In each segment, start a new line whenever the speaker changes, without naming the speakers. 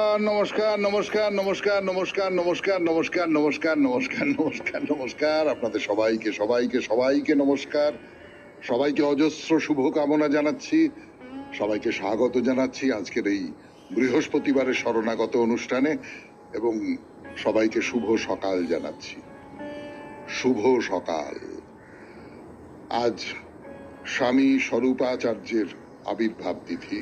নমস্কার নমস্কার নমস্কার নমস্কার নমস্কার নমস্কার নমস্কার নমস্কার নমস্কার নমস্কার আপনাদের সবাইকে সবাইকে সবাইকে নমস্কার, সবাইকে অজস্র শুভ কামনা জানাচ্ছি, সবাইকে স্বাগত জানাচ্ছি আজকের এই বৃহস্পতিবারের শরণাগত অনুষ্ঠানে এবং সবাইকে শুভ সকাল জানাচ্ছি। শুভ সকাল। আজ স্বামী স্বরূপাচার্যের আবির্ভাব তিথি।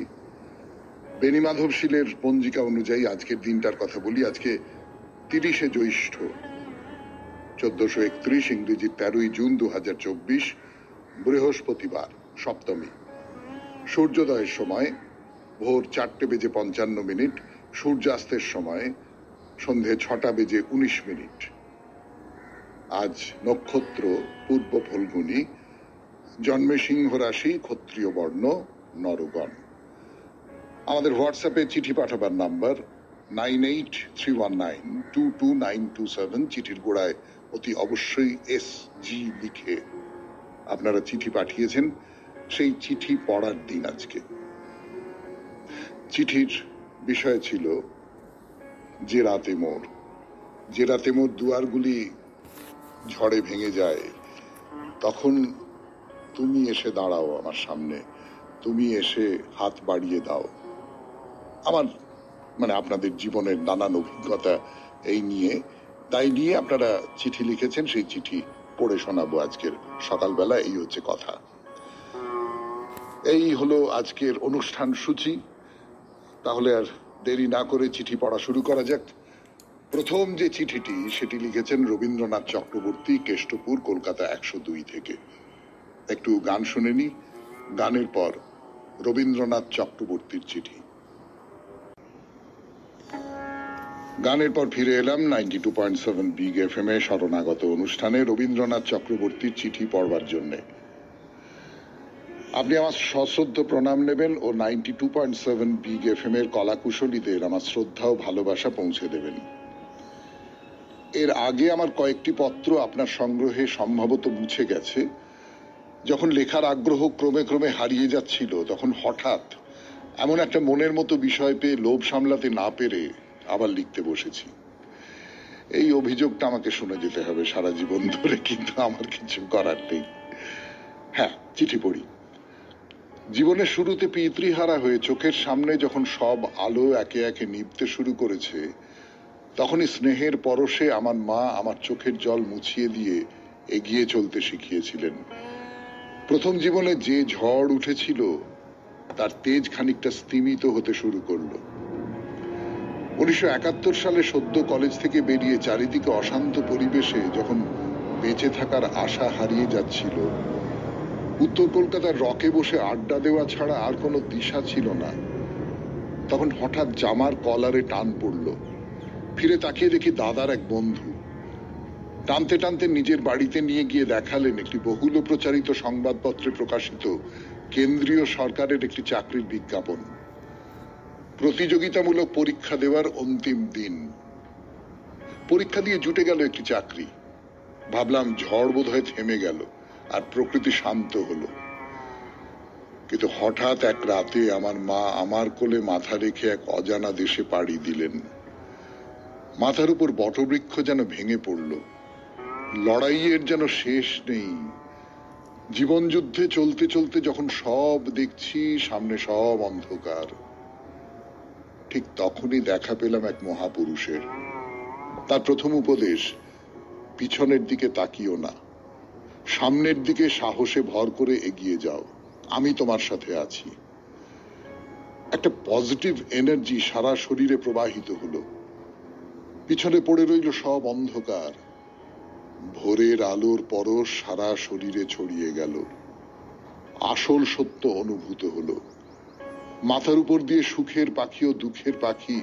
বেণীমাধব শীলের পঞ্জিকা অনুযায়ী আজকের দিনটার কথা বলি। আজকে 30শে জ্যৈষ্ঠ 1431, ইংরেজি 13ই জুন 2024, বৃহস্পতিবার, সপ্তমী। সূর্যোদয়ের সময় ভোর 4:55, সূর্যাস্তের সময় সন্ধে 6:19। আজ নক্ষত্র পূর্ব ফল্গুনী, জন্মে সিংহ রাশি, ক্ষত্রিয় বর্ণ, নরগণ। আমাদের হোয়াটসঅ্যাপে চিঠি পাঠাবার নাম্বার 9831922927। চিঠির গোড়ায় অতি অবশ্যই SG লিখে আপনারা চিঠি পাঠিয়েছেন। সেই চিঠি পড়ার দিন আজকে। চিঠির বিষয় ছিল যে রাতে মোর, যে রাতে মোর দুয়ারগুলি ঝড়ে ভেঙে যায়, তখন তুমি এসে দাঁড়াও আমার সামনে, তুমি এসে হাত বাড়িয়ে দাও। আমার আপনাদের জীবনের নানান অভিজ্ঞতা এই নিয়ে, তাই নিয়ে আপনারা চিঠি লিখেছেন। সেই চিঠি পড়ে শোনাবো আজকের সকালবেলা। এই হচ্ছে কথা। এই হলো আজকের অনুষ্ঠান সূচি। তাহলে আর দেরি না করে চিঠি পড়া শুরু করা যাক। প্রথম যে চিঠিটি, সেটি লিখেছেন রবীন্দ্রনাথ চক্রবর্তী, কেষ্টপুর, কলকাতা 102 থেকে। একটু গান শুনে নি, গানের পর রবীন্দ্রনাথ চক্রবর্তীর চিঠি। গানের পর ফিরে এলাম 92.7 বিগ FM এ শরণাগত অনুষ্ঠানে রবীন্দ্রনাথ চক্রবর্তীর চিঠি পড়বার জন্যে। আপনি আমার সশ্রদ্ধ প্রণাম নেবেন ও 92.7 বিগ FM এর কলাকুশলীদের আমার শ্রদ্ধা ও ভালোবাসা পৌঁছে দেবেন। এর আগে আমার কয়েকটি পত্র আপনার সংগ্রহে সম্ভবত মুছে গেছে। যখন লেখার আগ্রহ ক্রমে ক্রমে হারিয়ে যাচ্ছিল, তখন হঠাৎ এমন একটা মনের মতো বিষয় পেয়ে লোভ সামলাতে না পেরে আবার লিখতে বসেছি। এই অভিযোগটা আমাকে শুনে যেতে হবে সারা জীবন ধরে, কিন্তু আমার কিছু করার নেই। হ্যাঁ, চিঠি পড়ি। জীবনের শুরুতে পিতৃহারা হয়ে চোখের সামনে যখন সব আলো একে একে নিভতে শুরু করেছে, তখনই স্নেহের পরশে আমার মা আমার চোখের জল মুছিয়ে দিয়ে এগিয়ে চলতে শিখিয়েছিলেন। প্রথম জীবনে যে ঝড় উঠেছিল, তার তেজ খানিকটা স্তিমিত হতে শুরু করলো। 1971 সালে সদ্য কলেজ থেকে বেরিয়ে চারিদিকে অশান্ত পরিবেশে যখন বেঁচে থাকার আশা হারিয়ে যাচ্ছিল, উত্তর কলকাতার রকে বসে আড্ডা দেওয়া ছাড়া আর কোনো দিশা ছিল না, তখন হঠাৎ জামার কলারে টান পড়ল। ফিরে তাকিয়ে দেখি দাদার এক বন্ধু। টানতে টানতে নিজের বাড়িতে নিয়ে গিয়ে দেখালেন একটি বহুল প্রচারিত সংবাদপত্রে প্রকাশিত কেন্দ্রীয় সরকারের একটি চাকরির বিজ্ঞাপন। প্রতিযোগিতামূলক পরীক্ষা দেওয়ার অন্তিম দিন। পরীক্ষা দিয়ে জুটে গেল একটি চাকরি। ভাবলাম ঝড় বোধহয় থেমে গেল আর প্রকৃতি শান্ত হলো। কিন্তু হঠাৎ এক রাতে আমার মা আমার কোলে মাথা রেখে এক অজানা দেশে পাড়ি দিলেন। মাথার উপর বটবৃক্ষ যেন ভেঙে পড়ল। লড়াইয়ের যেন শেষ নেই। জীবন যুদ্ধে চলতে চলতে যখন সব দেখছি সামনে সব অন্ধকার, ঠিক তখনই দেখা পেলাম এক মহাপুরুষের। তার প্রথম উপদেশ, পিছনের দিকে তাকিও না, সামনের দিকে সাহসে ভর করে এগিয়ে যাও, আমি তোমার সাথে আছি। একটা পজিটিভ এনার্জি সারা শরীরে প্রবাহিত হলো। পিছনে পড়ে রইল সব অন্ধকার। ভোরের আলোর পরশ সারা শরীরে ছড়িয়ে গেল। আসল সত্য অনুভূত হলো। মাথার উপর দিয়ে সুখের পাখি ও দুঃখের পাখি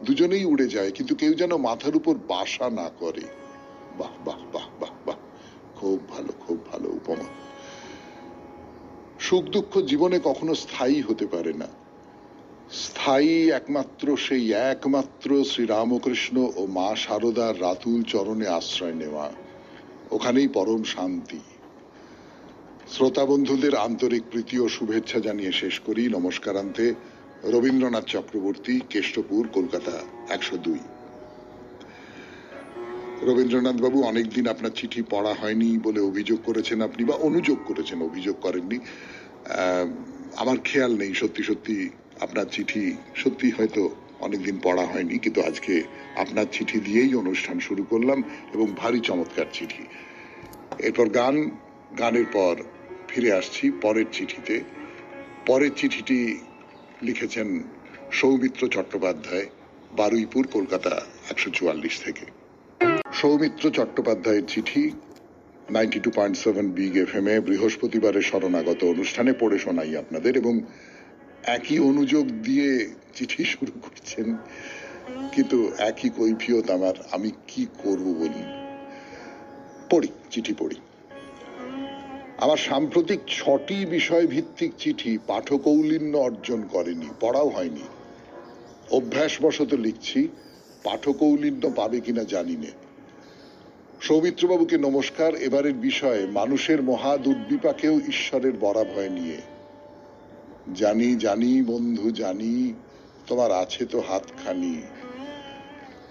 দুজনেই উড়ে যায়, কিন্তু কেউ যেন মাথার উপর বাসা না করে। বাহ বাহ বাহ বাহ বাহ, খুব ভালো, খুব ভালো উপমা। সুখ দুঃখ জীবনে কখনো স্থায়ী হতে পারে না। স্থায়ী একমাত্র সেই একমাত্র শ্রীরামকৃষ্ণ ও মা শারদার রাতুল চরণে আশ্রয় নেওয়া। ওখানেই পরম শান্তি। শ্রোতা বন্ধুদের আন্তরিক প্রীতি ও শুভেচ্ছা জানিয়ে শেষ করি নমস্কারান্তে। রবীন্দ্রনাথ চক্রবর্তী, কেষ্টপুর, কলকাতা 102। রবীন্দ্রনাথ বাবু, অনেকদিন আপনার চিঠি পড়া হয়নি বলে অভিযোগ করেছেন আপনি, বা অনুযোগ করেছেন, অভিযোগ করেননি। আমার খেয়াল নেই, সত্যি সত্যি আপনার চিঠি সত্যি হয়তো অনেকদিন পড়া হয়নি, কিন্তু আজকে আপনার চিঠি দিয়েই অনুষ্ঠান শুরু করলাম, এবং ভারী চমৎকার চিঠি। এরপর গানের পর ফিরে আসছি পরের চিঠিতে। পরের চিঠিটি লিখেছেন সৌমিত্র চট্টোপাধ্যায়, বারুইপুর, কলকাতা 144 থেকে। সৌমিত্র চট্টোপাধ্যায়ের চিঠি 92.7 বিগ এফএম এ বৃহস্পতিবারের শরণাগত অনুষ্ঠানে পড়ে শোনাই আপনাদের, এবং একই অনুযোগ দিয়ে চিঠি শুরু করছেন, কিন্তু একই কৈফিয়ত আমার। আমি কি করব বলুন? চিঠি পড়ি। আমার সাম্প্রতিক 6টি বিষয় ভিত্তিক চিঠি পাঠকৌলিন্য অর্জন করেনি, পড়াও হয়নি। অভ্যাসবশত লিখছি, পাঠকৌলিন্য পাবে কিনা জানি না। সৌমিত্রবাবুকে নমস্কার। এবারের বিষয়ে মানুষের মহা দুর্বিপাকেও ঈশ্বরের বরাভয় নিয়ে। জানি জানি বন্ধু, জানি তোমার আছে তো হাতখানি।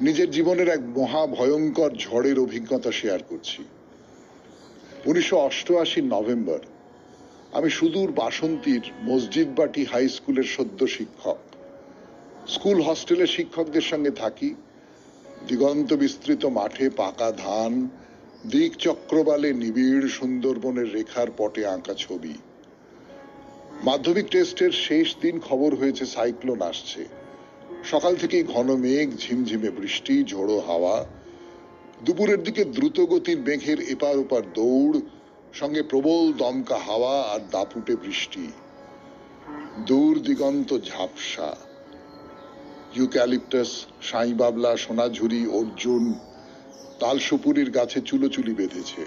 নিজের জীবনের এক মহা ভয়ঙ্কর ঝড়ের অভিজ্ঞতা শেয়ার করছি। 1988 নভেম্বর, আমি সুদূর বাসন্তীর মসজিদবাটি হাই স্কুলের সদ্য শিক্ষক। স্কুল হস্টেলে শিক্ষকদের সঙ্গে থাকি। দিগন্ত বিস্তৃত মাঠে পাকা ধান, দিক চক্রবালে নিবিড় সুন্দরবনের রেখার পটে আঁকা ছবি। মাধ্যমিক টেস্টের শেষ দিন খবর হয়েছে সাইক্লোন আসছে। সকাল থেকেই ঘন মেঘ, ঝিমঝিমে বৃষ্টি, ঝোড়ো হাওয়া। দুপুরের দিকে দ্রুতগতির মেঘের এপার ওপার দৌড়, সঙ্গে প্রবল দমকা হাওয়া আর দাপুটে বৃষ্টি। দূর দিগন্ত ঝাপসা। ইউক্যালিপটাস, সাই বাবলা, সোনাঝুরি, অর্জুন, তালসুপুরির গাছে চুলোচুলি বেঁধেছে।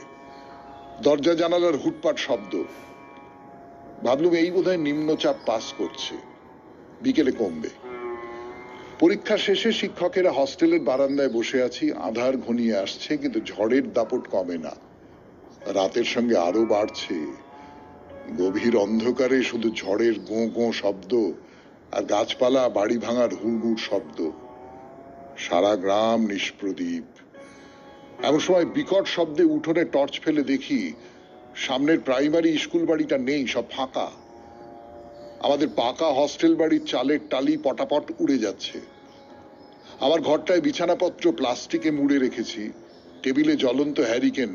দরজা জানালার হুটপাট শব্দ। ভাবলুম এই বোধহয় নিম্নচাপ পাস করছে, বিকেলে কমবে। পরীক্ষা শেষে শিক্ষকেরা হস্টেলের বারান্দায় বসে আছি। আঁধার ঘনিয়ে আসছে, কিন্তু ঝড়ের দাপট কমে না, রাতের সঙ্গে আরো বাড়ছে। গভীর অন্ধকারে শুধু ঝড়ের গোঁ গোঁ শব্দ আর গাছপালা বাড়ি ভাঙার হুড়মুড় শব্দ। সারা গ্রাম নিষ্প্রদীপ। এমন সময় বিকট শব্দে উঠোনে টর্চ ফেলে দেখি সামনের প্রাইমারি স্কুল বাড়িটা নেই, সব ফাঁকা। আমাদের পাকা হস্টেল বাড়ির চালের টালি পটাপট উড়ে যাচ্ছে। আমার ঘরটায় বিছানাপত্র প্লাস্টিকে মুড়ে রেখেছি, টেবিলে জ্বলন্ত হ্যারিকেন,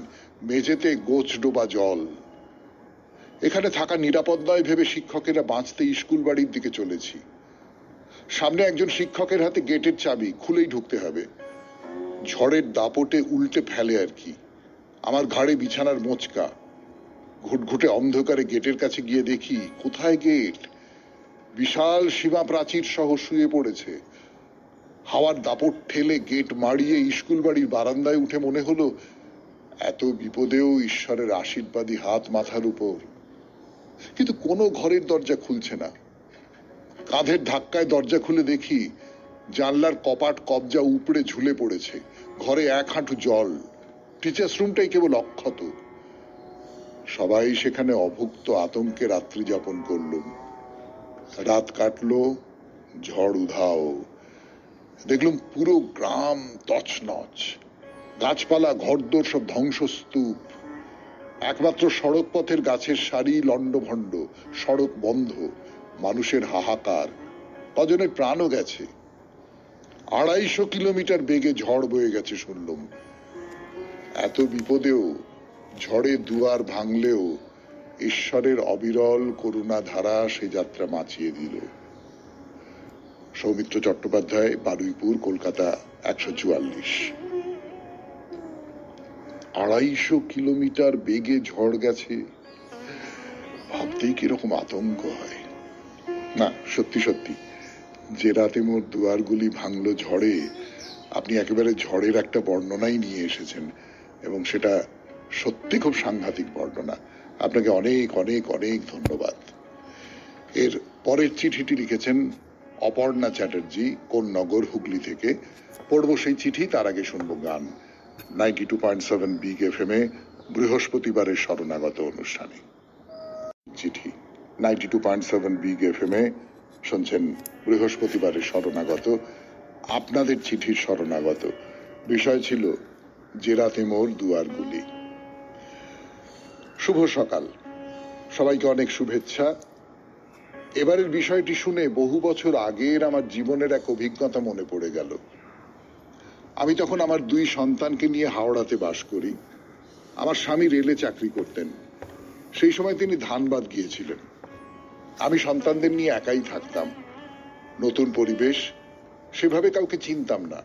মেঝেতে গোছ ডোবা জল। এখানে থাকা নিরাপদ নয় ভেবে শিক্ষকেরা বাঁচতে স্কুল বাড়ির দিকে চলেছি। সামনে একজন শিক্ষকের হাতে গেটের চাবি, খুলেই ঢুকতে হবে। ঝড়ের দাপটে উল্টে ফেলে আর কি। আমার ঘাড়ে বিছানার মোচকা। ঘুটঘুটে অন্ধকারে গেটের কাছে গিয়ে দেখি, কোথায় গেট? বিশাল সীমা প্রাচীর সহ শুয়ে পড়েছে। হাওয়ার দাপট ঠেলে গেট মারিয়ে স্কুল বাড়ির বারান্দায় উঠে মনে হলো এত বিপদেও ঈশ্বরের আশীর্বাদী হাত মাথার উপর। কিন্তু কোনো ঘরের দরজা খুলছে না। কাঁধের ধাক্কায় দরজা খুলে দেখি জানলার কপাট কবজা উপড়ে ঝুলে পড়েছে। ঘরে 1 হাঁটু জল। টিচার্স রুমটাই কেবল অক্ষত। সবাই সেখানে অভুক্ত আতঙ্কে রাত্রি যাপন করলুম। রাত কাটলো, ঝড় উধাও। দেখলুম পুরো গ্রাম তছনছ। গাছপালা, ঘরদোর সব ধ্বংসস্তূপ। একমাত্র সড়ক পথের গাছের সারি লণ্ডভণ্ড, সড়ক বন্ধ, মানুষের হাহাকার। কজনের প্রাণও গেছে। 250 কিলোমিটার বেগে ঝড় বয়ে গেছে শুনলুম। এত বিপদেও, ঝড়ে দুয়ার ভাঙলেও ঈশ্বরের অবিরল করুণা ধারা সে যাত্রা বাঁচিয়ে দিল। সৌমিত্র চট্টোপাধ্যায়, বারুইপুর, কলকাতা 144। 250 কিলোমিটার বেগে ঝড় গেছে, ভাবতেই কিরকম আতঙ্ক হয়। না, সত্যি সত্যি যে রাতে মোর দুয়ারগুলি ভাঙলো ঝড়ে, আপনি একেবারে ঝড়ের একটা বর্ণনাই নিয়ে এসেছেন, এবং সেটা সত্যি খুব সাংঘাতিক বর্ণনা। আপনাকে অনেক অনেক অনেক ধন্যবাদ। এর পরের চিঠিটি লিখেছেন অপর্ণা চ্যাটার্জি, কোন্নগর, হুগলি থেকে। পড়ব সেই চিঠি, তার আগে শুনবো গান 92.7 বিগ এফএম এ বৃহস্পতিবারের শরণাগত অনুষ্ঠানে। চিঠি 92.7 বিগ এফএম এ শুনছেন বৃহস্পতিবারের শরণাগত, আপনাদের চিঠির শরণাগত। বিষয় ছিল জেরাতে মোর দুয়ারগুলি। শুভ সকাল, সবাইকে অনেক শুভেচ্ছা। এবারের বিষয়টি শুনে বহু বছর আগের আমার জীবনের এক অভিজ্ঞতা মনে পড়ে গেল। আমি তখন আমার 2 সন্তানকে নিয়ে হাওড়াতে বাস করি। আমার স্বামী রেলে চাকরি করতেন। সেই সময় তিনি ধানবাদ গিয়েছিলেন। আমি সন্তানদের নিয়ে একাই থাকতাম। নতুন পরিবেশ, সেভাবে কাউকে চিনতাম না।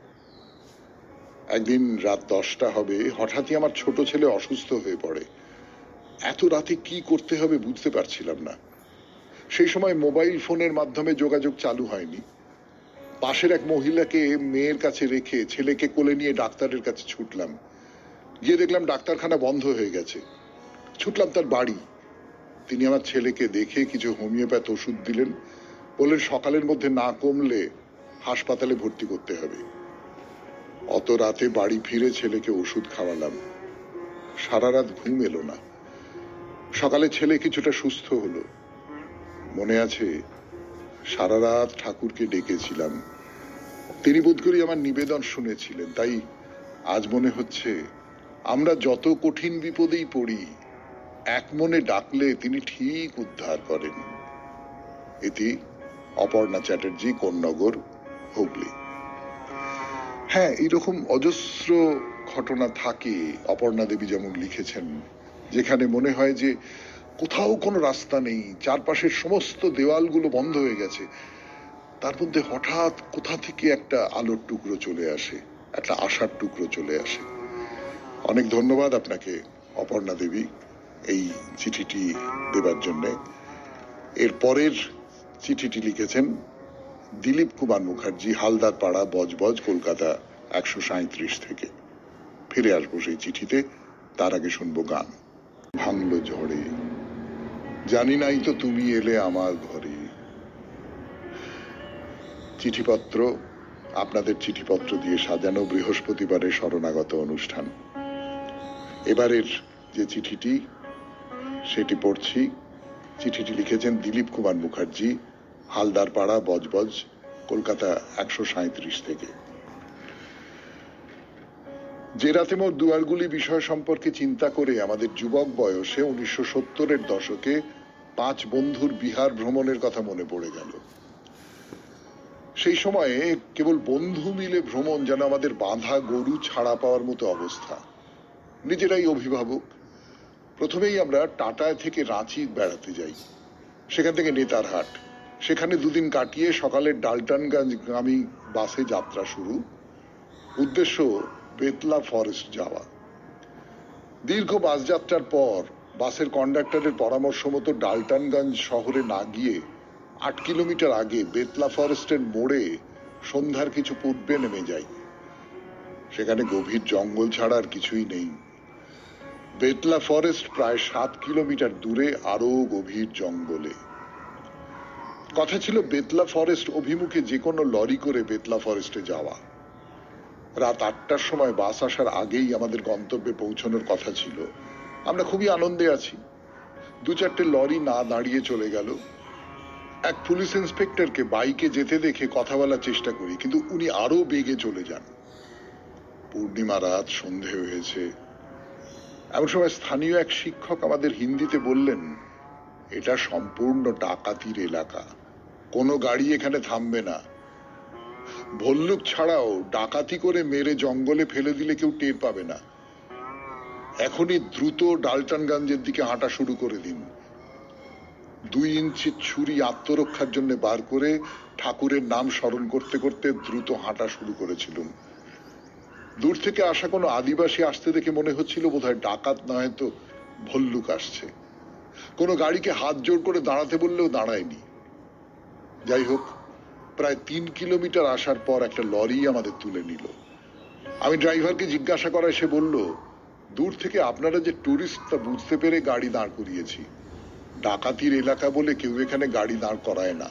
একদিন রাত 10টা হবে, হঠাৎই আমার ছোট ছেলে অসুস্থ হয়ে পড়ে। এত রাতে কি করতে হবে বুঝতে পারছিলাম না। সেই সময় মোবাইল ফোনের মাধ্যমে যোগাযোগ চালু হয়নি। পাশের এক মহিলাকে মেয়ের কাছে রেখে ছেলেকে কোলে নিয়ে ডাক্তারের কাছে ছুটলাম। গিয়ে দেখলাম ডাক্তারখানা বন্ধ হয়ে গেছে। ছুটলাম তার বাড়ি। তিনি আমার ছেলেকে দেখে কিছু হোমিওপ্যাথ ওষুধ দিলেন, বললেন সকালের মধ্যে না কমলে হাসপাতালে ভর্তি করতে হবে। অত রাতে বাড়ি ফিরে ছেলেকে ওষুধ খাওয়ালাম। সারা রাত ঘুম এলো না। সকালে ছেলে কিছুটা সুস্থ হলো। মনে আছে, সারা রাত ঠাকুরকে ডেকেছিলাম। তিনি বোধ করি আমার নিবেদন শুনেছিলেন। তাই আজ মনে হচ্ছে আমরা যত কঠিন বিপদেই পড়ি, এক মনে ডাকলে তিনি ঠিক উদ্ধার করেন। এটি অপর্ণা চ্যাটার্জি, কোন্নগর, হুগলি। হ্যাঁ, এইরকম অজস্র ঘটনা থাকে। অপর্ণা দেবী যেমন লিখেছেন, যেখানে মনে হয় যে কোথাও কোনো রাস্তা নেই, চারপাশের সমস্ত দেওয়ালগুলো বন্ধ হয়ে গেছে, তার মধ্যে হঠাৎ কোথা থেকে একটা আলোর টুকরো চলে আসে, একটা আশার টুকরো চলে আসে। অনেক ধন্যবাদ আপনাকে অপর্ণা দেবী এই চিঠিটি দেবার জন্য। এর পরের চিঠিটি লিখেছেন দিলীপ কুমার মুখার্জি, হালদার পাড়া, বজবজ, কলকাতা 137 থেকে। ফিরে আসবো সেই চিঠিতে, তার আগে শুনবো গান। ভাঙলো ঝড়ে, জানি নাই তো তুমি এলে আমার ঘরে। চিঠিপত্র, আপনাদের চিঠিপত্র দিয়ে সাজানো বৃহস্পতিবারের শরণাগত অনুষ্ঠান। এবারের যে চিঠিটি, সেটি পড়ছি। চিঠিটি লিখেছেন দিলীপ কুমার মুখার্জি, হালদার পাড়া, বজবজ, কলকাতা 137 থেকে। যে রাতে মোর দুয়ারগুলি বিষয় সম্পর্কে চিন্তা করে আমাদের যুবক বয়সে 1970-এর দশকে 5 বন্ধুর বিহার ভ্রমণের কথা মনে পড়ে গেল। সেই সময়ে কেবল বন্ধু মিলে ভ্রমণ যেন আমাদের বাঁধা গরু ছাড়া পাওয়ার মতো অবস্থা। নিজেরাই অভিভাবক। প্রথমেই আমরা টাটায় থেকে রাঁচি বেড়াতে যাই, সেখান থেকে নেতারহাট, সেখানে 2 দিন কাটিয়ে সকালে ডালটনগঞ্জগামী বাসে যাত্রা শুরু। উদ্দেশ্য বেতলা ফরেস্ট যাওয়া। দীর্ঘ বাস যাত্রার পর বাসের কন্ডাক্টরের পরামর্শ মতো ডালটনগঞ্জ শহরে না গিয়ে 8 কিলোমিটার আগে বেতলা ফরেস্টের মোড়ে সন্ধ্যার কিছু পূর্বে নেমে যাই। সেখানে গভীর জঙ্গল ছাড়া আর কিছুই নেই। বেতলা ফরেস্ট প্রায় 7 কিলোমিটার দূরে আরো গভীর জঙ্গলে। কথা ছিল বেতলা ফরেস্ট অভিমুখে যে কোনো লরি করে বেতলা ফরেস্টে যাওয়া। রাত 8টার সময় বাস আসার আগেই আমাদের গন্তব্যে পৌঁছানোর কথা ছিল। আমরা খুবই আনন্দে আছি। 2-4টে লরি না দাঁড়িয়ে চলে গেল। এক পুলিশ ইন্সপেক্টরকে বাইকে যেতে দেখে কথা বলার চেষ্টা করি, কিন্তু উনি আরো বেগে চলে যান। পূর্ণিমা রাত, সন্ধে হয়েছে। এমন সময় স্থানীয় এক শিক্ষক আমাদের হিন্দিতে বললেন, এটা সম্পূর্ণ ডাকাতির এলাকা, কোনো গাড়ি এখানে থামবে না। ভল্লুক ছাড়াও ডাকাতি করে মেরে জঙ্গলে ফেলে দিলে কেউ টের পাবে না। এখনই দ্রুত ডালটনগঞ্জের দিকে হাঁটা শুরু করে দিন। 2 ইঞ্চি ছুরি আত্মরক্ষার জন্য বার করে ঠাকুরের নাম স্মরণ করতে করতে দ্রুত হাঁটা শুরু করেছিলুম। দূর থেকে আসা কোনো আদিবাসী আসতে দেখে মনে হচ্ছিল বোধহয় ডাকাত নয় তো ভল্লুক আসছে। কোনো গাড়িকে হাত জোড় করে দাঁড়াতে বললেও দাঁড়ায়নি। যাই হোক, প্রায় 3 কিলোমিটার আসার পর একটা লরি আমাদের তুলে নিল। আমি ড্রাইভারকে জিজ্ঞাসা করায় সে বলল, দূর থেকে আপনারা যে টুরিস্ট তা বুঝতে পেরে গাড়ি দাঁড় করিয়েছি। ডাকাতির এলাকা বলে কেউ এখানে গাড়ি দাঁড় করায় না।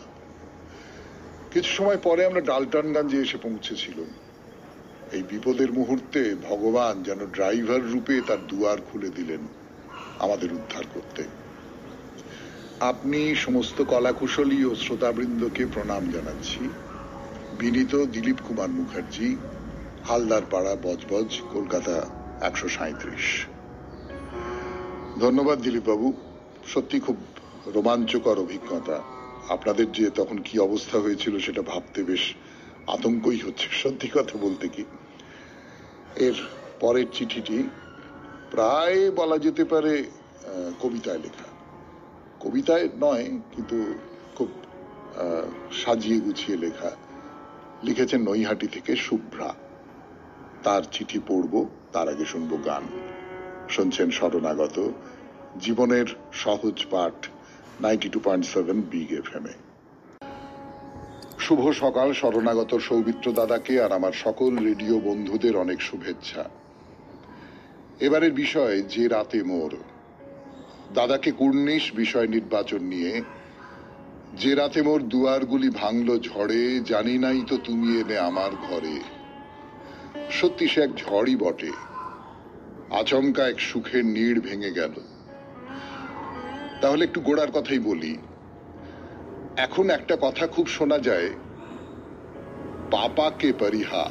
কিছু সময় পরে আমরা ডালটনগঞ্জে এসে পৌঁছেছিলাম। এই বিপদের মুহূর্তে ভগবান যেন ড্রাইভার রূপে তার দুয়ার খুলে দিলেন আমাদের উদ্ধার করতে। আপনি সমস্ত কলাকুশলী ও শ্রোতাবৃন্দকে প্রণাম জানাচ্ছি। বিনীত দিলীপ কুমার মুখার্জি, হালদারপাড়া, বজবজ, কলকাতা 137। ধন্যবাদ দিলীপ বাবু, সত্যি খুব রোমাঞ্চকর অভিজ্ঞতা। আপনাদের যে তখন কি অবস্থা হয়েছিল সেটা ভাবতে বেশ আতঙ্কই হচ্ছে, সত্যি কথা বলতে কি। এর পরের চিঠিটি প্রায় বলা যেতে পারে কবিতায় লেখা। কবিতায় নয়, কিন্তু খুব সাজিয়ে গুছিয়ে লেখা। লিখেছেন নৈহাটি থেকে শুভ্রা। তার চিঠি পড়ব, তার আগে শুনবো গান। শুনছেন শরণাগত, জীবনের সহজ পাঠ, 92.7 বিগ এফএম এ। শুভ সকাল শরণাগত সৌমিত্র দাদাকে আর আমার সকল রেডিও বন্ধুদের অনেক শুভেচ্ছা। এবারের বিষয় যে রাতে মোর। দাদাকে কুর্নিশ বিষয় নির্বাচন নিয়ে। যে রাতে মোর দুয়ারগুলি ভাঙলো ঝড়ে, জানি নাই তো তুমি এলে আমার ঘরে। সত্যি সে এক ঝড়ই বটে। আচমকা এক সুখের নীড় ভেঙে গেল। তাহলে একটু গোড়ার কথাই বলি। এখন একটা কথা খুব শোনা যায়, পাপাকে পরিহা।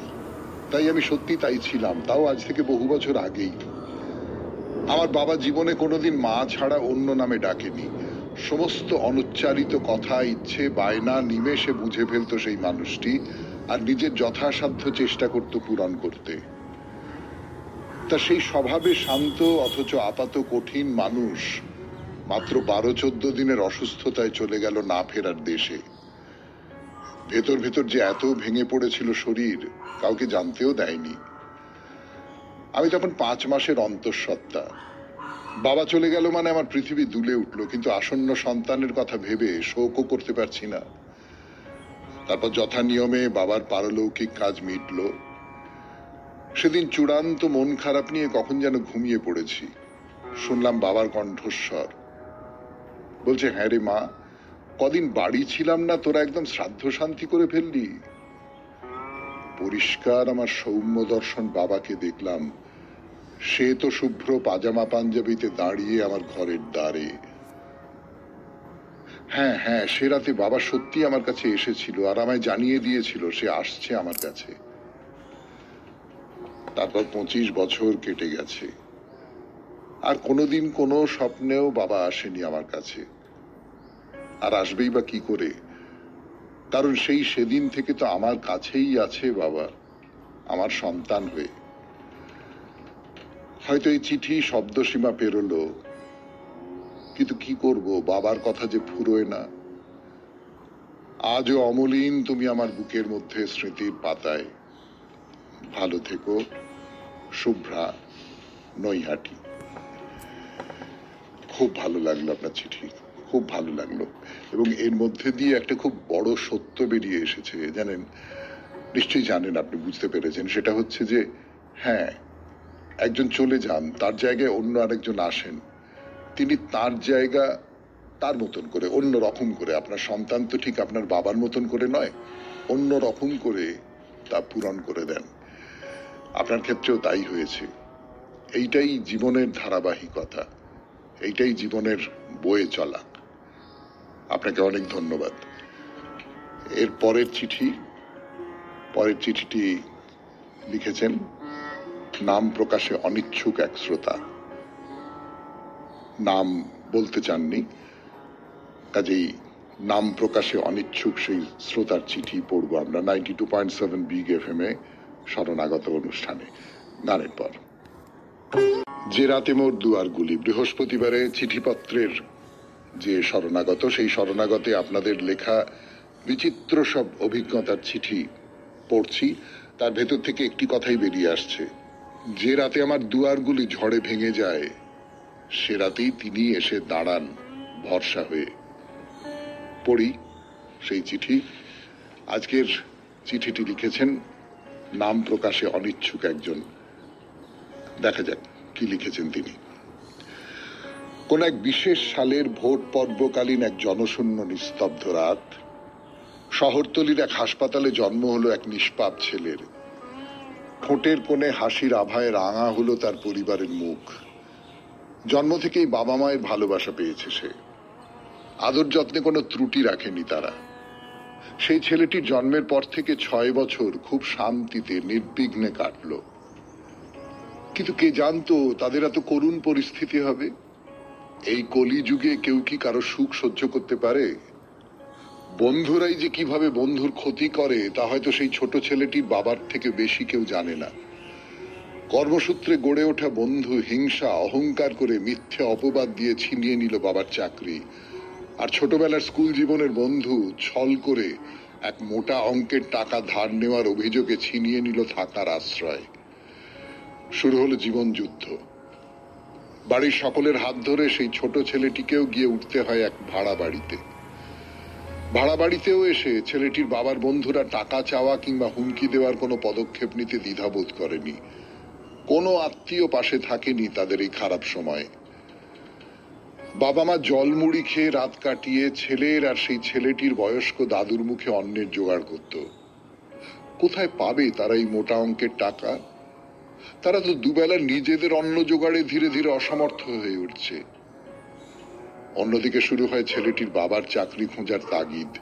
তাই আমি সত্যি তাই ছিলাম, তাও আজ থেকে বহু বছর আগেই। আমার বাবা জীবনে কোনোদিন মা ছাড়া অন্য নামে ডাকেনি। সমস্ত অনুচ্চারিত কথা, ইচ্ছে, বায়না নিমেষে বুঝে ফেলত সেই মানুষটি, আর নিজের যথাসাধ্য চেষ্টা করত পূরণ করতে। তা সেই স্বভাবে শান্ত অথচ আপাত কঠিন মানুষ মাত্র 12-14 দিনের অসুস্থতায় চলে গেল না ফেরার দেশে। ভেতর ভেতর যে এত ভেঙে পড়েছিল শরীর, কাউকে জানতেও দেয়নি। আমি তখন 5 মাসের অন্তঃসত্ত্বা। বাবা চলে গেল মানে আমার পৃথিবী দুলে উঠল, কিন্তু আসন্ন সন্তানের কথা ভেবে শোকও করতে পারছি না। তারপর যথা নিয়মে বাবার পারলৌকিক কাজ মিটল। সেদিন চূড়ান্ত মন খারাপ নিয়ে কখন যেন ঘুমিয়ে পড়েছি। শুনলাম বাবার কণ্ঠস্বর, বলছে, হ্যাঁ রে মা, কদিন বাড়ি ছিলাম না, তোরা একদম শ্রাদ্ধ শান্তি করে ফেললি। পরিষ্কার আমার সৌম্য দর্শন বাবাকে দেখলাম। সে তো শুভ্র পাজামা পাঞ্জাবিতে দাঁড়িয়ে আমার ঘরের দ্বারে। হ্যাঁ হ্যাঁ, সে রাতে বাবা সত্যি আমার কাছে এসেছিল আর আমায় জানিয়ে দিয়েছিল সে আসছে আমার কাছে। তারপর 25 বছর কেটে গেছে, আর কোনোদিন কোনো স্বপ্নেও বাবা আসেনি আমার কাছে। আর আসবেই বা কি করে, কারণ সেই সেদিন থেকে তো আমার কাছেই আছে বাবা, আমার সন্তান হয়ে। হয়তো এই চিঠি শব্দসীমা পেরোলো, কিন্তু কি করব, বাবার কথা যে ফুরোয় না। আজও অমলিন তুমি আমার বুকের মধ্যে স্মৃতির পাতায়। ভালো থেকো, শুভ্রা, নৈহাটি। খুব ভালো লাগলো আপনার চিঠি, খুব ভালো লাগলো। এবং এর মধ্যে দিয়ে একটা খুব বড় সত্য বেরিয়ে এসেছে, জানেন, নিশ্চয়ই জানেন, আপনি বুঝতে পেরেছেন। সেটা হচ্ছে যে, হ্যাঁ, একজন চলে যান, তার জায়গায় অন্য আরেকজন আসেন। তিনি তার জায়গা তার মতন করে, অন্য রকম করে, আপনার সন্তান তো ঠিক আপনার বাবার মতন করে নয়, অন্য রকম করে তা পূরণ করে দেন। আপনার ক্ষেত্রেও তাই হয়েছে। এইটাই জীবনের ধারাবাহিকতা, এইটাই জীবনের বয়ে চলা। আপনাকে অনেক ধন্যবাদ। এর পরের চিঠিটি লিখেছেন নাম প্রকাশে অনিচ্ছুক এক শ্রোতা। নাম বলতে চাননি, কাজেই নাম প্রকাশে অনিচ্ছুক সেই শ্রোতার চিঠি পড়ব আমরা 92.7 বিগ এফএম এ শরণাগত অনুষ্ঠানে, গানের পর। যে রাতে মোর দুয়ারগুলি, বৃহস্পতিবারে চিঠিপত্রের যে শরণাগত, সেই শরণাগতে আপনাদের লেখা বিচিত্র সব অভিজ্ঞতার চিঠি পড়ছি। তার ভেতর থেকে একটি কথাই বেরিয়ে আসছে, যে রাতে আমার দুয়ারগুলি ঝড়ে ভেঙে যায়, সে রাতেই তিনি এসে দাঁড়ান ভরসা হয়ে। পড়ি সেই চিঠি। আজকের চিঠিটি লিখেছেন নাম প্রকাশে অনিচ্ছুক একজন। দেখা যাক কি লিখেছেন তিনি। কোন এক বিশেষ সালের ভোট পর্বকালীন এক জনশূন্য নিস্তব্ধ রাত, শহরতলির এক হাসপাতালে জন্ম হলো এক নিষ্পাপ ছেলের। ঠোঁটের কোণে হাসির আভায় রাঙা হলো তার পরিবারের মুখ। জন্ম থেকেই বাবা মায়ের ভালোবাসা পেয়েছে সে। আদর যত্নে কোনো ত্রুটি রাখেনি তারা। সেই ছেলেটির জন্মের পর থেকে 6 বছর খুব শান্তিতে নির্বিঘ্নে কাটল। কিন্তু কে জানতো তাদের এত করুণ পরিস্থিতি হবে? এই কলিযুগে কেউ কি কারো সুখ সহ্য করতে পারে? বন্ধুরাই যে কিভাবে বন্ধুর ক্ষতি করে তা হয়তো সেই ছোট ছেলেটির বাবার থেকে বেশি কেউ জানে না। কর্মসূত্রে গড়ে ওঠা বন্ধু হিংসা অহংকার করে মিথ্যে অপবাদ দিয়ে ছিনিয়ে নিল বাবার চাকরি। আর ছোটবেলার স্কুল জীবনের বন্ধু ছল করে এক মোটা অঙ্কের টাকা ধার নেওয়ার অভিযোগে ছিনিয়ে নিল থাকার আশ্রয়। শুরু হলো জীবন যুদ্ধ। বাড়ির সকলের হাত ধরে সেই ছোট ছেলেটিকেও গিয়ে উঠতে হয় এক ভাড়া বাড়িতে। ভাড়া বাড়িতেও এসে ছেলেটির বাবার বন্ধুরা টাকা চাওয়া কিংবা হুমকি দেওয়ার কোনো পদক্ষেপ নিতে দ্বিধাবোধ করেনি। কোনো আত্মীয় পাশে থাকেনি তাদের এই খারাপ সময়ে। বাবা মা জলমুড়ি খেয়ে রাত কাটিয়ে ছেলের আর সেই ছেলেটির বয়স্ক দাদুর মুখে অন্নের জোগাড় করত। কোথায় পাবে তারা এই মোটা অঙ্কের টাকা? তারা তো দুবেলা নিজেদের অন্ন জোগাড়ে ধীরে ধীরে অসমর্থ হয়ে উঠছে। অন্যদিকে শুরু হয় ছেলেটির বাবার চাকরি খোঁজার তাগিদ।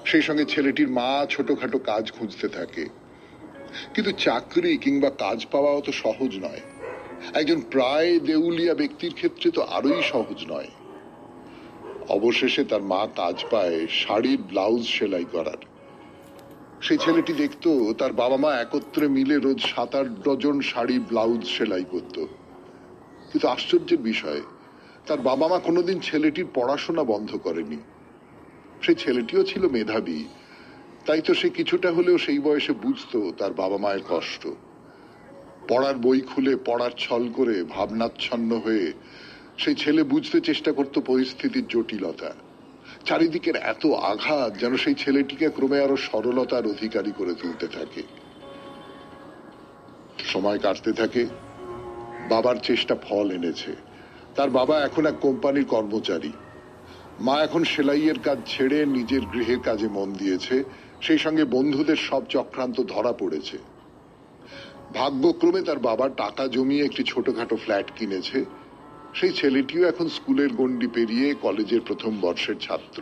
সেই সঙ্গে ছেলেটির মা ছোটখাটো কাজ খুঁজতে থাকে। কিন্তু চাকরি কিংবা কাজ পাওয়া অত সহজ নয়। একজন প্রায় দেউলিয়া ব্যক্তির ক্ষেত্রে তো আরোই সহজ নয়। অবশেষে তার মা কাজ পায় শাড়ির ব্লাউজ সেলাই করার। সেই ছেলেটি দেখতো তার বাবা মা একত্রে মিলে রোজ 7-8 ডজন শাড়ি ব্লাউজ সেলাই করত। কিন্তু আশ্চর্যের বিষয়, তার বাবা মা কোনোদিন ছেলেটির পড়াশোনা বন্ধ করেনি। সেই ছেলেটিও ছিল মেধাবী, তাই তো সে কিছুটা হলেও সেই বয়সে বুঝতো তার বাবা মায়ের কষ্ট। পড়ার বই খুলে পড়ার ছল করে ভাবনাচ্ছন্ন হয়ে সেই ছেলে বুঝতে চেষ্টা করত পরিস্থিতির জটিলতা। চারিদিকের এত আঘাত যেন সেই ছেলেটিকে ক্রমে আরো সরলতার অধিকারী করে তুলতে থাকে। সময় কাটতে থাকে, বাবার চেষ্টা ফল এনেছে। তার বাবা এখন এক কোম্পানির কর্মচারী। মা এখন সেলাইয়ের কাজ ছেড়ে নিজের গৃহের কাজে মন দিয়েছে। সেই সঙ্গে বন্ধুদের সব চক্রান্ত ধরা পড়েছে। ভাগ্যক্রমে তার বাবা টাকা জমিয়ে একটি ছোটখাটো ফ্ল্যাট কিনেছে। সেই ছেলেটিও এখন স্কুলের গণ্ডি পেরিয়ে কলেজের প্রথম বর্ষের ছাত্র।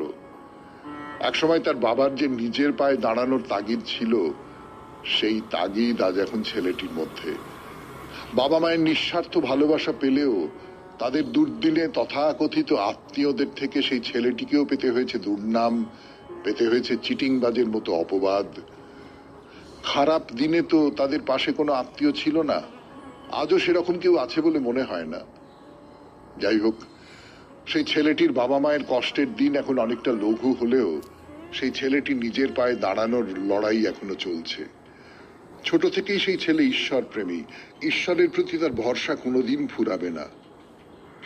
একসময় তার বাবার যে নিজের পায়ে দাঁড়ানোর তাগিদ ছিল, সেই তাগিদ আজ এখন ছেলেটির মধ্যে। বাবা মায়ের নিঃস্বার্থ ভালোবাসা পেলেও তাদের দুর্দিনে তথাকথিত আত্মীয়দের থেকে সেই ছেলেটিকেও পেতে হয়েছে দুর্নাম, পেতে হয়েছে চিটিংবাজের মতো অপবাদ। খারাপ দিনে তো তাদের পাশে কোনো আত্মীয় ছিল না, আজও সেরকম কেউ আছে বলে মনে হয় না। যাই হোক, সেই ছেলেটির বাবা মায়ের কষ্টের দিন এখন অনেকটা লঘু হলেও সেই ছেলেটি নিজের পায়ে দাঁড়ানোর লড়াই এখনো চলছে। ছোট থেকেই সেই ছেলে ঈশ্বর প্রেমী। ঈশ্বরের প্রতি তার ভরসা কোনোদিন ফুরাবে না।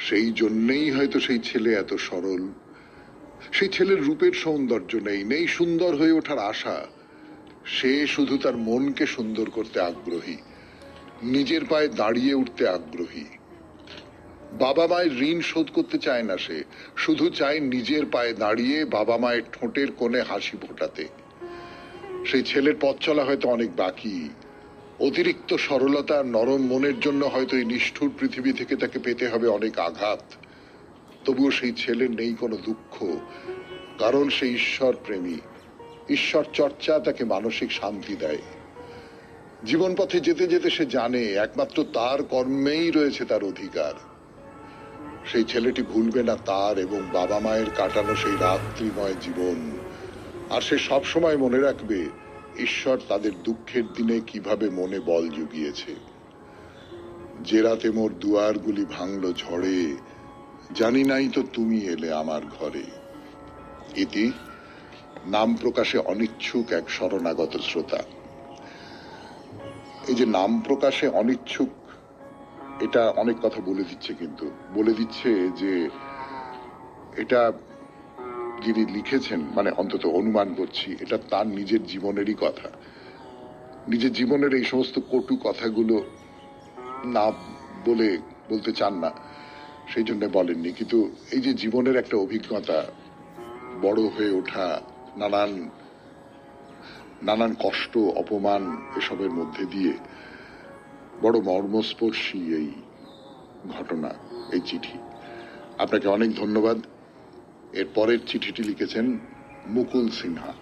সেই জন্যেই হয়তো সেই ছেলে এত সরল। সেই ছেলের রূপের সৌন্দর্য নেই, নেই সুন্দর হয়ে ওঠার আশা। সে শুধু তার মনকে সুন্দর করতে আগ্রহী, নিজের পায়ে দাঁড়িয়ে উঠতে আগ্রহী। বাবা মায়ের ঋণ শোধ করতে চায় না সে, শুধু চায় নিজের পায়ে দাঁড়িয়ে বাবা মায়ের ঠোঁটের কোণে হাসি ফোটাতে। সেই ছেলের পথ চলা হয়তো অনেক বাকি। অতিরিক্ত সরলতা নরম মনের জন্য হয়তো এই নিষ্ঠুর পৃথিবী থেকে তাকে পেতে হবে অনেক আঘাত। তবুও সেই ছেলের নেই কোনো দুঃখ, কারণ সে ঈশ্বর প্রেমী। ঈশ্বর চর্চা তাকে মানসিক শান্তি দেয়। জীবন পথে যেতে যেতে সে জানে একমাত্র তার কর্মেই রয়েছে তার অধিকার। সেই ছেলেটি ভুলবে না তার এবং বাবা মায়ের কাটানো সেই রাত্রিময় জীবন। আর সে সব সময় মনে রাখবে ঈশ্বর তাদের দুঃখের দিনে কিভাবে মনে বল জুগিয়েছে। যে রাতে মোর দুয়ারগুলি ভাঙলো ঝড়ে, জানি নাই তো তুমি এলে আমার ঘরে। ইতি নাম প্রকাশে অনিচ্ছুক এক শরণাগত শ্রোতা। এই যে নাম প্রকাশে অনিচ্ছুক, এটা অনেক কথা বলে দিচ্ছে, কিন্তু বলে দিচ্ছে যে এটা যিনি লিখেছেন, মানে অন্তত অনুমান করছি এটা তার নিজের জীবনেরই কথা। নিজের জীবনের এই সমস্ত কটু কথাগুলো না বলতে চান না, সেই জন্য বলেননি। কিন্তু এই যে জীবনের একটা অভিজ্ঞতা, বড় হয়ে ওঠা, নানান কষ্ট অপমান এসবের মধ্যে দিয়ে বড় মর্মস্পর্শী এই ঘটনা, এই চিঠি। আপনাকে অনেক ধন্যবাদ। এর পরের চিঠিটি লিখেছেন মুকুল সিনহা।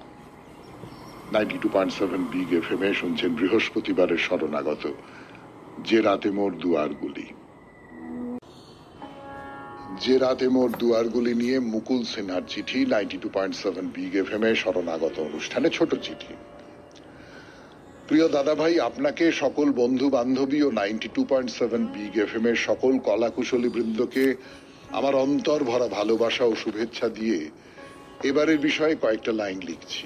92.7 বিগ এফএম এ শুনছেন বৃহস্পতিবারের শরণাগত, যে রাতে মোর দুয়ারগুলি। যে রাতে মোর দুয়ারগুলি নিয়ে মুকুল সিনহার চিঠি 92.7 বিগ এফএম এ শরণাগত অনুষ্ঠানে ছোট চিঠি। প্রিয় দাদা ভাই, আপনাকে, সকল বন্ধু বান্ধবী ও 92.7 বিগ এফএম এর সকল কলাকুশলী বৃন্দকে আমার অন্তর ভরা ভালোবাসা ও শুভেচ্ছা দিয়ে এবারের বিষয়ে কয়েকটা লাইন লিখছি।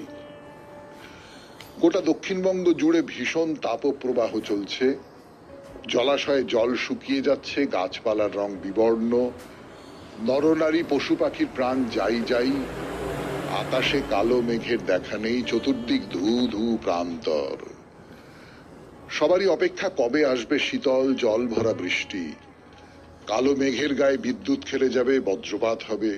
গোটা দক্ষিণবঙ্গ জুড়ে ভীষণ তাপপ্রবাহ চলছে। জলাশয়ে জল শুকিয়ে যাচ্ছে, গাছপালার রং বিবর্ণ, নরনারী পশু পাখির প্রাণ যাই যাই, আকাশে কালো মেঘের দেখা নেই, চতুর্দিক ধু ধু প্রান্তর। সবারই অপেক্ষা কবে আসবে শীতল জল ভরা বৃষ্টি। কালো মেঘের গায়ে বিদ্যুৎ খেলে যাবে, বজ্রপাত হবে।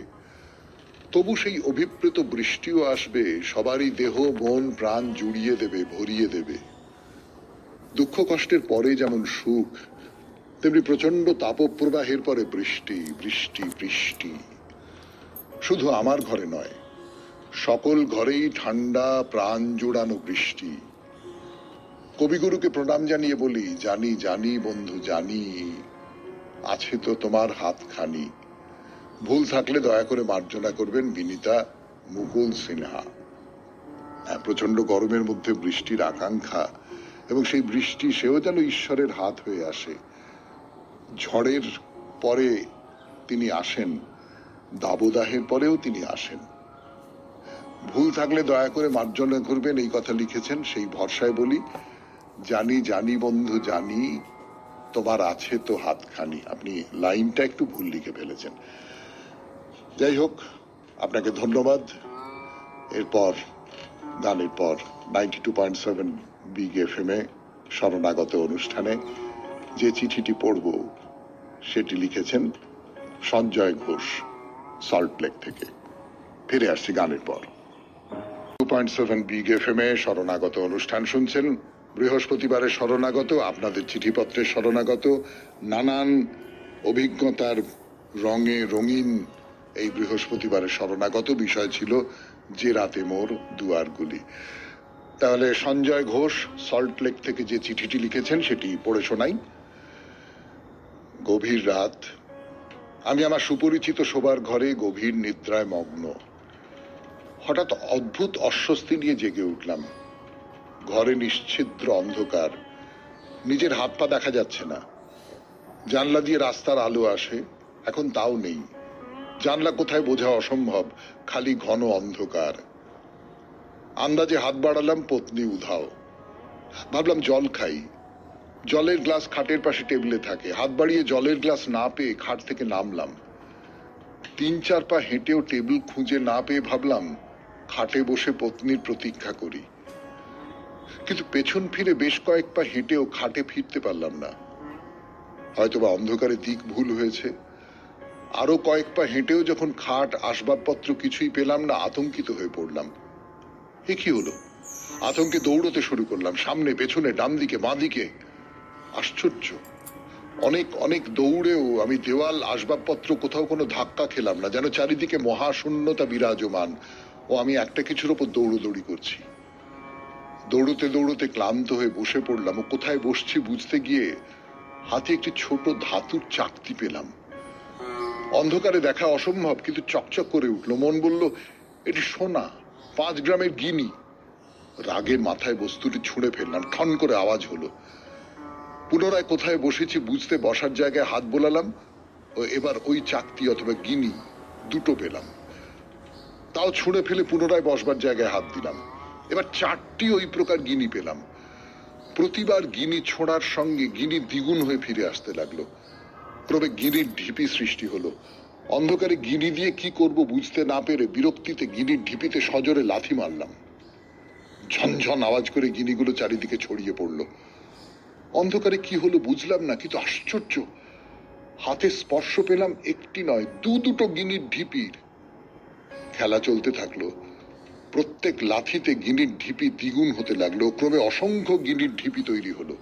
তবু সেই অভিপ্রেত বৃষ্টিও আসবে, সবারই দেহ মন প্রাণ জুড়িয়ে দেবে, ভরিয়ে দেবে। দুঃখ কষ্টের পরে যেমন সুখ, তেমনি প্রচন্ড তাপপ্রবাহের পরে বৃষ্টি, বৃষ্টি, বৃষ্টি। শুধু আমার ঘরে নয়, সকল ঘরেই ঠান্ডা প্রাণ জোড়ানো বৃষ্টি। কবিগুরুকে প্রণাম জানিয়ে বলি, জানি জানি বন্ধু জানি, আছে তো তোমার হাতখানি। ভুল থাকলে দয়া করে মার্জনা করবেন, বিনীতা, মুকুল সিনহা। প্রচন্ড গরমের মধ্যে বৃষ্টির আকাঙ্ক্ষা, এবং সেই বৃষ্টি সেও যেন ঈশ্বরের হাত হয়ে আসে। ঝড়ের পরে তিনি আসেন, দাবদাহের পরেও তিনি আসেন। ভুল থাকলে দয়া করে মার্জনা করবেন, এই কথা লিখেছেন। সেই ভরসায় বলি, জানি জানি বন্ধু জানি, তোমার আছে তো হাতখানি। আপনি লাইনটা একটু ভুল লিখে ফেলেছেন। যাই হোক, আপনাকে ধন্যবাদ। এরপর গানের পর 92.7 বিগ এফএম এ শরণাগত অনুষ্ঠানে যে চিঠিটি পড়ব সেটি লিখেছেন সঞ্জয় ঘোষ, সল্টলেক থেকে। ফিরে আসছি গানের পর। 2.7 বিগ এফএম এ শরণাগত অনুষ্ঠান শুনছেন। বৃহস্পতিবারের শরণাগত, আপনাদের চিঠিপত্রের শরণাগত, নানান অভিজ্ঞতার রঙে রঙিন এই বৃহস্পতিবারের শরণাগত বিষয় ছিল যে রাতে মোর দুয়ারগুলি। তাহলে সঞ্জয় ঘোষ সল্টলেক থেকে যে চিঠিটি লিখেছেন সেটি পড়ে শোনাই। গভীর রাত, আমি আমার সুপরিচিত শোবার ঘরে গভীর নিদ্রায় মগ্ন। হঠাৎ অদ্ভুত অস্বস্তি নিয়ে জেগে উঠলাম। ঘরে নিশ্ছিদ্র অন্ধকার, নিজের হাত পা দেখা যাচ্ছে না। জানলা দিয়ে রাস্তার আলো আসে, এখন তাও নেই। জানলা কোথায় বোঝা অসম্ভব, খালি ঘন অন্ধকার। আন্দাজে হাত বাড়ালাম, পত্নী উধাও। ভাবলাম জল খাই। জলের গ্লাস খাটের পাশে টেবিলে থাকে। হাত বাড়িয়ে জলের গ্লাস না পেয়ে খাট থেকে নামলাম। 3-4 পা হেঁটেও টেবিল খুঁজে না পেয়ে ভাবলাম খাটে বসে পত্নীর প্রতীক্ষা করি। কিন্তু পেছন ফিরে বেশ কয়েক পা হেঁটেও খাটে ফিরতে পারলাম না। হয়তোবা অন্ধকারে দিক ভুল হয়েছে। আরো কয়েক পা হেঁটেও যখন খাট আসবাবপত্র কিছুই পেলাম না, আতঙ্কিত হয়ে পড়লাম। এ কি হলো? আতঙ্কে দৌড়তে শুরু করলাম, সামনে পেছনে ডান দিকে বাঁ দিকে। আশ্চর্য, অনেক অনেক দৌড়েও আমি দেওয়াল আসবাবপত্র কোথাও কোনো ধাক্কা খেলাম না। যেন চারিদিকে মহাশূন্যতা বিরাজমান ও আমি একটা কিছুর ওপর দৌড়দৌড়ি করছি। দৌড়তে দৌড়তে ক্লান্ত হয়ে বসে পড়লাম ও কোথায় বসছি বুঝতে গিয়ে হাতে একটি ছোট ধাতুর চাকতি পেলাম। অন্ধকারে দেখা অসম্ভব, কিন্তু চকচক করে উঠল। মন বলল এটি সোনা, 5 গ্রামের গিনি। রাগে মাথায় বস্তুটি ছুঁড়ে ফেললাম। ঠন করে আওয়াজ হলো। পুনরায় কোথায় বসেছি বুঝতে বসার জায়গায় হাত বোলালাম ও এবার ওই চাকতি অথবা গিনি দুটো পেলাম। তাও ছুঁড়ে ফেলে পুনরায় বসবার জায়গায় হাত দিলাম। এবার 4টি ওই প্রকার গিনি পেলাম। প্রতিবার গিনি ছোঁড়ার সঙ্গে গিনি দ্বিগুণ হয়ে ফিরে আসতে লাগলো। ক্রমে গিনির ঢিপি সৃষ্টি হলো। অন্ধকারে গিনি দিয়ে কি করব বুঝতে না পেরে বিরক্তিতে গিনির ঢিপিতে সজোরে লাথি মারলাম। ঝনঝন আওয়াজ করে গিনিগুলো চারিদিকে ছড়িয়ে পড়ল। অন্ধকারে কি হলো বুঝলাম না, কিন্তু আশ্চর্য, হাতে স্পর্শ পেলাম একটি নয়, দুটো গিনির ঢিপির। খেলা চলতে থাকলো। প্রত্যেক লাথিতে গিনির ঢিপি দ্বিগুণ হতে লাগলো। ক্রমে অসংখ্য গিনির ঢিপি তৈরি হলো।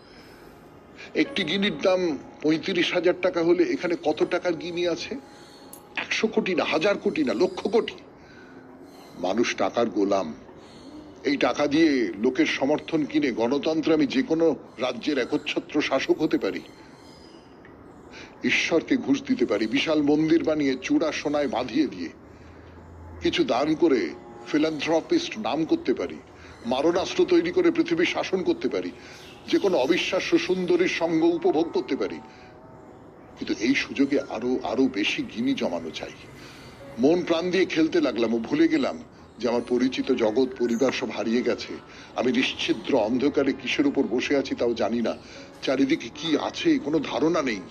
একটি গিনির দাম 35,000 টাকা হলে এখানে কত টাকার গিনি আছে? 100 কোটি না, 1000 কোটি না, লক্ষ কোটি। মানুষ টাকার গোলাম। এই টাকা দিয়ে লোকের সমর্থন কিনে গণতন্ত্রে আমি যে কোনো রাজ্যের একচ্ছত্র শাসক হতে পারি, ঈশ্বরকে ঘুষ দিতে পারি, বিশাল মন্দির বানিয়ে চূড়া সোনায় বাঁধিয়ে দিয়ে, কিছু দান করে ফিলান্থ্রপিস্ট নাম করতে পারি, মারণাস্ত্র তৈরি করে পৃথিবী শাসন করতে পারি, যে কোনো অবিশ্বাস্য সুন্দরীর সঙ্গ উপভোগ করতে পারি। কিন্তু এই সুযোগে আরো আরো বেশি গিনি জমানো চাই। মন প্রাণ দিয়ে খেলতে লাগলাম ও ভুলে গেলাম যে আমার পরিচিত জগৎ পরিবার সব হারিয়ে গেছে। আমি নিশ্ছিদ্র অন্ধকারে কিসের উপর বসে আছি তাও জানি না, চারিদিকে কি আছে কোনো ধারণা নেই।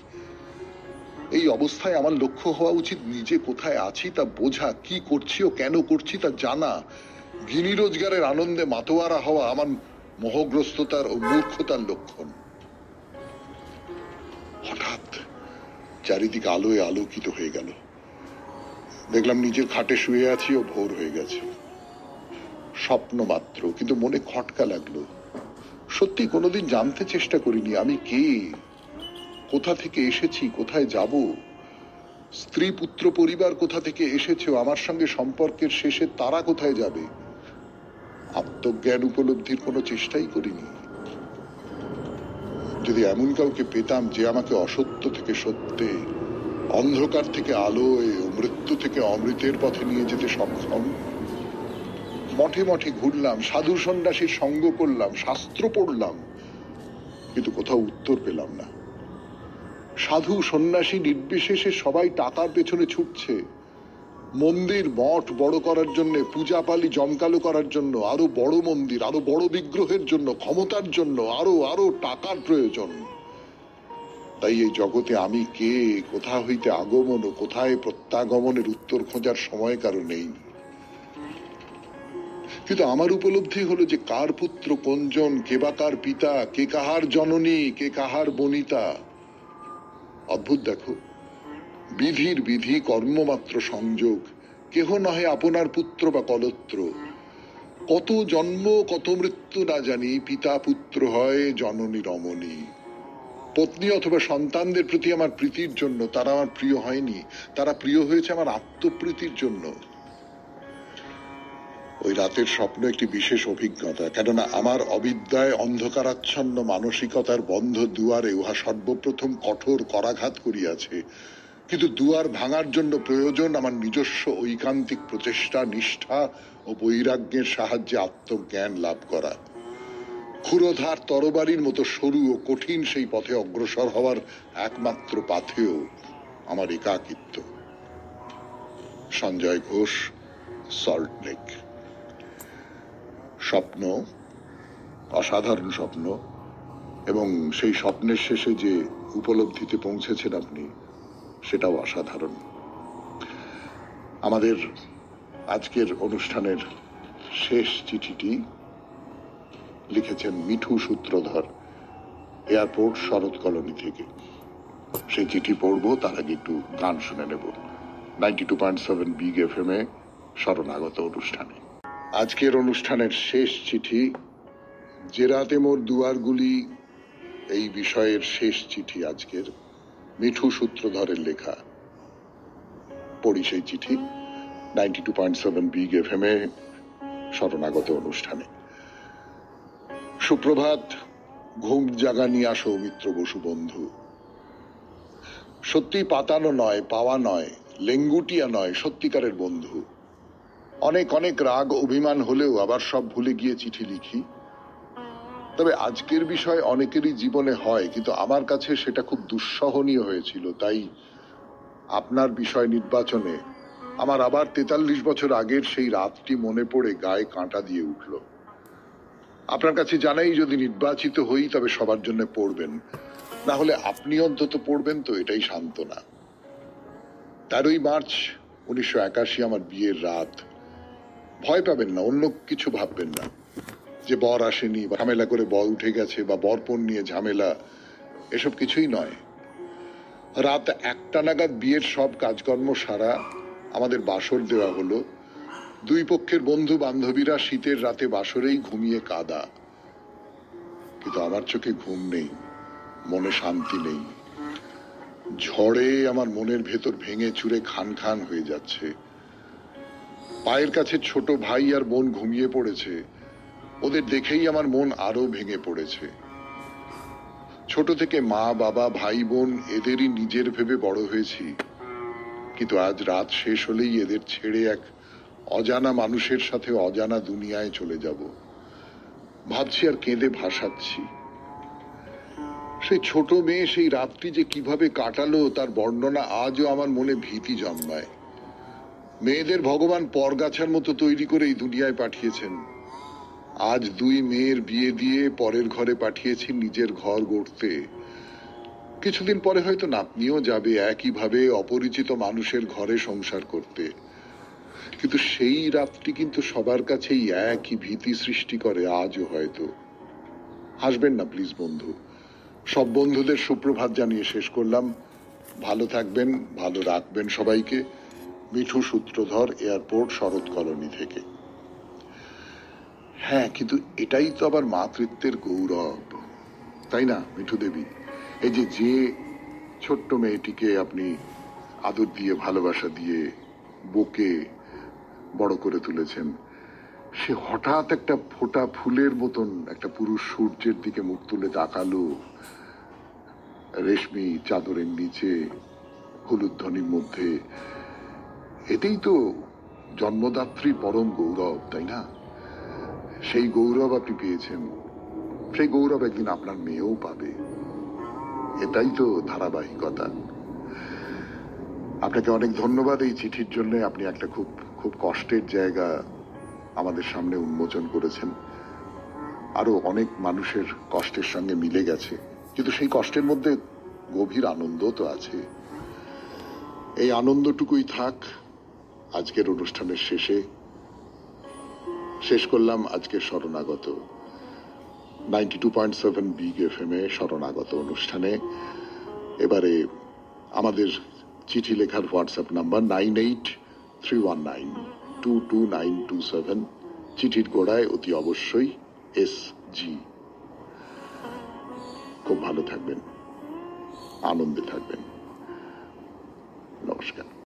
এই অবস্থায় আমার লক্ষ্য হওয়া উচিত নিজে কোথায় আছি তা বোঝা, কি করছি ও কেন করছি তা জানা। গিনি রোজগারের আনন্দে মাতোয়ারা হওয়া আমার মোহগ্রস্ততার ও মূর্খতার লক্ষণ। হঠাৎ চারিদিকে আলোয় আলোকিত হয়ে গেল। দেখলাম নিজের খাটে শুয়ে আছি ও ভোর হয়ে গেছে। স্বপ্ন মাত্র, কিন্তু মনে খটকা লাগলো। সত্যি কোনোদিন জানতে চেষ্টা করিনি আমি কে, কোথা থেকে এসেছি, কোথায় যাব। স্ত্রী পুত্র পরিবার কোথা থেকে এসেছে, আমার সঙ্গে সম্পর্কের শেষে তারা কোথায় যাবে। আত্মজ্ঞান উপলব্ধির কোনো চেষ্টাই করিনি। যদি এমন কাউকে পেতাম যে আমাকে অসত্য থেকে সত্যে, অন্ধকার থেকে আলোয় ও মৃত্যু থেকে অমৃতের পথে নিয়ে যেতে সক্ষম। মঠে মঠে ঘুরলাম, সাধু সন্ন্যাসীর সঙ্গ করলাম, শাস্ত্র পড়লাম, কিন্তু কোথাও উত্তর পেলাম না। সাধু সন্ন্যাসী নির্বিশেষে সবাই টাকার পেছনে ছুটছে। মন্দির মঠ বড় করার জন্য, পূজা পালি জমকালো করার জন্য, আরো বড় মন্দির, আরো বড় বিগ্রহের জন্য, ক্ষমতার জন্য আরো আরো টাকার প্রয়োজন। তাই এই জগতে আমি কে, কোথা হইতে আগমন ও কোথায় প্রত্যাগমনের উত্তর খোঁজার সময় কারো নেই। কিন্তু আমার উপলব্ধি হলো যে কার পুত্র কোনজন, কে বা কার পিতা, কে কাহার জননী, কে কাহার বনিতা। অদ্ভুত দেখো, বিধির বিধি, কর্মমাত্র সংযোগ, কেহ নহে আপনার পুত্র বা কলত্র। কত জন্ম কত মৃত্যু না জানি, পিতা পুত্র হয় জননী রমণী। পত্নী অথবা সন্তানদের প্রতি আমার প্রীতির জন্য তারা আমার প্রিয় হয়নি, তারা প্রিয় হয়েছে আমার আত্মপ্রীতির জন্য। ওই রাতের স্বপ্ন একটি বিশেষ অভিজ্ঞতা, কেননা আমার অবিদ্যায় অন্ধকারাচ্ছন্ন মানসিকতার বন্ধ দুয়ারে উহা সর্বপ্রথম কঠোর করাঘাত করিয়াছে। কিন্তু দুয়ার ভাঙার জন্য প্রয়োজন আমার নিজস্ব ঐকান্তিক প্রচেষ্টা, নিষ্ঠা ও বৈরাগ্যের সাহায্যে আত্মজ্ঞান লাভ করা। ক্ষুরোধার তরবারির মতো সরু ও কঠিন সেই পথে অগ্রসর হওয়ার একমাত্র পাথেয় আমার একাকিত্ব। Sanjay Ghosh, salt lake. স্বপ্ন, অসাধারণ স্বপ্ন, এবং সেই স্বপ্নের শেষে যে উপলব্ধিতে পৌঁছেছেন আপনি সেটাও অসাধারণ। আমাদের আজকের অনুষ্ঠানের শেষ চিঠিটি লিখেছেন মিঠু সূত্রধর, এয়ারপোর্ট শরৎ কলোনি থেকে। সেই চিঠি পড়বো, তার আগে একটু গান শুনে নেব 92.7 বিগ FM এ শরণাগত অনুষ্ঠানে। আজকের অনুষ্ঠানের শেষ চিঠি, যে রাতে মোর দুয়ারগুলি, এই বিষয়ের শেষ চিঠি আজকের, মিঠু সূত্রধরের লেখা। পড়ি সেই চিঠি 92.7 বিগ FM এ শরণাগত অনুষ্ঠানে। সুপ্রভাত, ঘুম জাগানিয়া সৌমিত্র বসু বন্ধু। সত্যি পাতানো নয়, পাওয়া নয়, লেঙ্গুটিয়া নয়, সত্যিকারের বন্ধু। অনেক অনেক রাগ অভিমান হলেও আবার সব ভুলে গিয়ে চিঠি লিখি। তবে আজকের বিষয় অনেকেরই জীবনে হয়, কিন্তু আমার কাছে সেটা খুব দুঃসহনীয় হয়েছিল। তাই আপনার বিষয় নির্বাচনে আমার আবার 43 বছর আগের সেই রাতটি মনে পড়ে গায়ে কাঁটা দিয়ে উঠল। আপনার কাছে জানাই, যদি নির্বাচিত হই তবে সবার জন্য পড়বেন, না হলে আপনি অন্তত পড়বেন, তো এটাই সান্ত্বনা। 13ই মার্চ 1981 আমার বিয়ের রাত। ভয় পাবেন না, অন্য কিছু ভাববেন না যে বর আসেনি, ঝামেলা করে বর উঠে গেছে, বা বরপণ নিয়ে ঝামেলা, এসব কিছুই নয়। রাত 1টা নাগাদ বিয়ের সব কাজকর্ম সারা আমাদের বাসর দেওয়া হলো। দুই পক্ষের বন্ধু বান্ধবীরা শীতের রাতে বাসরেই ঘুমিয়ে কাঁদা। কিন্তু আমার চোখে ঘুম নেই, মনে শান্তি নেই। ঝড়ে আমার মনের ভেতর ভেঙে চুরে খান খান হয়ে যাচ্ছে। পায়ের কাছে ছোট ভাই আর বোন ঘুমিয়ে পড়েছে, ওদের দেখেই আমার মন আরো ভেঙে পড়েছে। ছোট থেকে মা বাবা ভাই বোন এদেরই নিজের ভেবে বড় হয়েছি, কিন্তু আজ রাত শেষ হলেই এদের ছেড়ে এক অজানা মানুষের সাথে অজানা দুনিয়ায় চলে যাব। ভাবছি আর কেঁদে ভাসাচ্ছি। সেই ছোট মেয়ে সেই রাতটি যে কিভাবে কাটালো তার বর্ণনা আজও আমার মনে ভীতি জন্মায়। মেয়েদের ভগবান পরগাছার মতো তৈরি করে এই দুনিয়ায় পাঠিয়েছেন। আজ দুই মেয়ের বিয়ে দিয়ে পরের ঘরে পাঠিয়েছি নিজের ঘর গড়তে। কিছুদিন পরে হয়তো নাতনিও যাবে একইভাবে অপরিচিত মানুষের ঘরে সংসার করতে। কিন্তু সেই রাতটি কিন্তু সবার কাছেই একই ভীতি সৃষ্টি করে আজও হয়তো। হাসবেন না প্লিজ বন্ধু। সব বন্ধুদের সুপ্রভাত জানিয়ে শেষ করলাম। ভালো থাকবেন, ভালো রাখবেন সবাইকে। মিঠু সূত্রধর, এয়ারপোর্ট, শরৎ কলোনি থেকে। হ্যাঁ, কিন্তু এটাই তো আবার মাতৃত্বের গৌরব, তাই না মিঠু দেবী? এই যে যে ছোট্ট মেয়েটিকে আপনি আদর দিয়ে ভালোবাসা দিয়ে বকে বড় করে তুলেছেন, সে হঠাৎ একটা ফোঁটা ফুলের মতন একটা পুরুষ সূর্যের দিকে মুখ তুলে তাকালো, রেশমি চাদরের নিচে হলুদ ধ্বনির মধ্যে। এটাই তো জন্মদাত্রী পরম গৌরব, তাই না? সেই গৌরব আপনি পেয়েছেন, সেই গৌরব একদিন আপনার মেয়েও পাবে। এটাই তো ধারাবাহিকতা। আপনাকে অনেক ধন্যবাদ এই চিঠির জন্য। আপনি একটা খুব খুব কষ্টের জায়গা আমাদের সামনে উন্মোচন করেছেন। আরো অনেক মানুষের কষ্টের সঙ্গে মিলে গেছে, কিন্তু সেই কষ্টের মধ্যে গভীর আনন্দ তো আছে। এই আনন্দটুকুই থাক আজকের অনুষ্ঠানের শেষে। শেষ করলাম আজকের শরণাগত 92.7 বিগ FM এ শরণাগত অনুষ্ঠানে। এবারে আমাদের চিঠি লেখার হোয়াটসঅ্যাপ নাম্বার 9831922927। চিঠির গোড়ায় অতি অবশ্যই SG। খুব ভালো থাকবেন, আনন্দে থাকবেন। নমস্কার।